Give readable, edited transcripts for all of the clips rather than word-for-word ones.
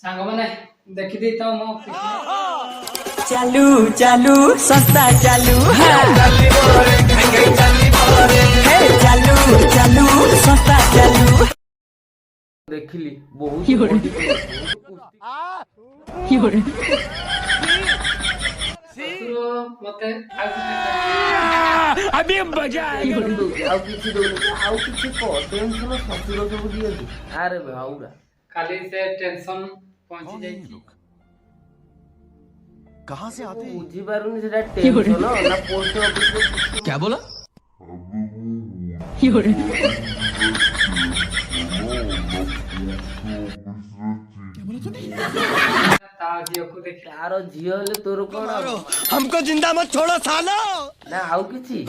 सांग मैंने देखी देता हूँ मो चालू चालू सस्ता चालू है चालू चालू सस्ता चालू देखिली बहुत मते अभी मजा आएगा आउ किछि दउनी आउ किछि को टेंशन ससुर सब दियंती अरे भाउरा खाली से टेंशन पहुंची जाई कहाँ से आते हैं बुझी पारुनी सेटा टेंशन ना पोस्ट ऑफिस क्या बोला ताजियो को देख तारो झियो ले तोर कोन हमको जिंदा मत छोड़ो सालो ना आउ किछि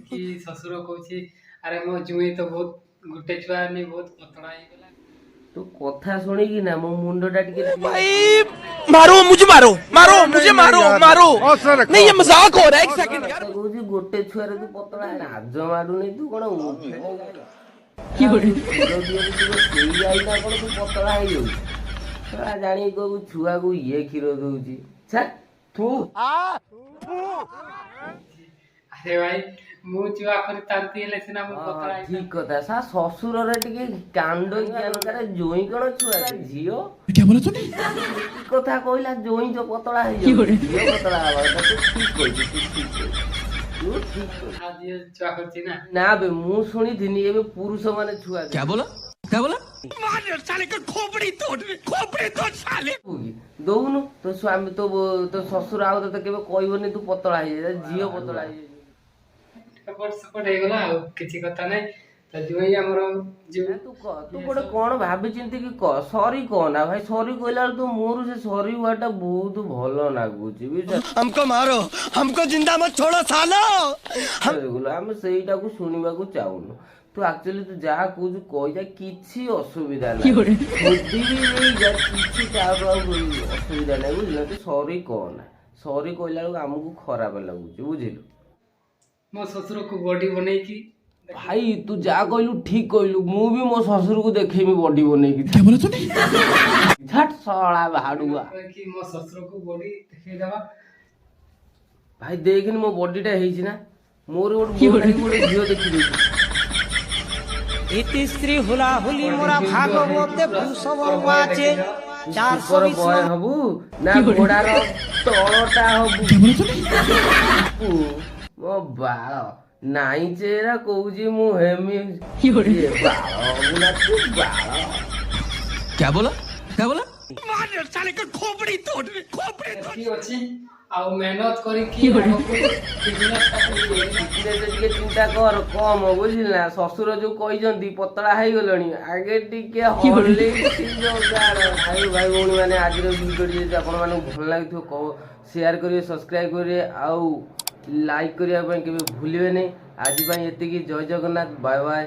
कि ससुर कहछि अरे मो जुई तो बहुत गुटे छुआ नहीं बहुत पतला ही गेला तू कथा सुनी कि ना मो मुंडटा टिके भाई मारो मुझे मारो मारो मुझे मारो मारो नहीं ये मजाक हो रहा है एक सेकंड यार कहूची गोटे छुआरे तू पतला नाज माडुनी तू कोन उठे की हो रे सेई आइला कोन तू पतला हेई जाऊ तोरा जानी को छुआ को ये खीरो दउची छा तू अरे भाई मु छुआ कर तांती ले सिना मु पतला ही ठीक कथा सा ससुर रे टिके कांड ज्ञान करे जोई कोन छुआ झियो क्या बोला तूने कथा कहला जोई जो पतला हेई जाऊ झियो पतला हवा तू ठीक कहछी तू ठीक कहछी आज ये छुआ करछि ना ना बे मु सुनी थिनी एबे पुरुष माने छुआ क्या बोला मार साले का खोपड़ी तोड़ साले दउनु तो स्वामी तो ससुर आउ तो केबे कहबनी तू पतला हेई जा झियो पतला हेई सपोर्ट सपोर्ट हे गेला किछि कथा नै त जुई हमरो जो तू गोटे कौन भाभी चिंती कि सॉरी कहना भाई सॉरी कहला तू मोर से सॉरी वाटा बहुत भलो लागुची बुझ हमको मारो हमको जिंदा मत छोड़ो सालो हम सेईटा को सुनिबा को चाहुनु तू एक्चुअली तू जा कुछ कहि जा किछि असुविधा नै बुद्धि भी नहीं जा किछि तारो असुविधा नै बुझल तू सॉरी कहना सॉरी कहला हमको खराब लागुची बुझिलु मो ससुर को बॉडी बनै की भाई तू जा कहलु ठीक कहलु मु भी मो ससुर को देखेमी बॉडी बनै की क्या बोला तूने झट साला भाडुआ कि मो ससुर को बॉडी देखै देबा भाई देखनी मो बॉडीटा हेछि ना मोर गोटे गोटे झियो देखि देछि इति स्त्री हुला हुली मोरा भागवते भूषवर वाचे 420 बय हबु ना घोड़ार तळटा हबु क्या बोला तूने मो बाळ नाई चेरा कहूजी मु हेमी ये बाळ हबु ना तू बाळ क्या बोला मार साले का खोपड़ी तोड़ की अछि आ मेहनत करी की बिजनेस टिके चिंता कर कम बुझिला ससुर जो कहिजंती पतला हेई गलणी आगे टिके हल्ली भाई भाई भौणी माने आज वीडियो जे आपण माने भल लागिथो शेयर करिए सब्सक्राइब करिए आउ लाइक करिया केबे भूलिबे नै आज एतिकी जय जगन्नाथ बाय बाय।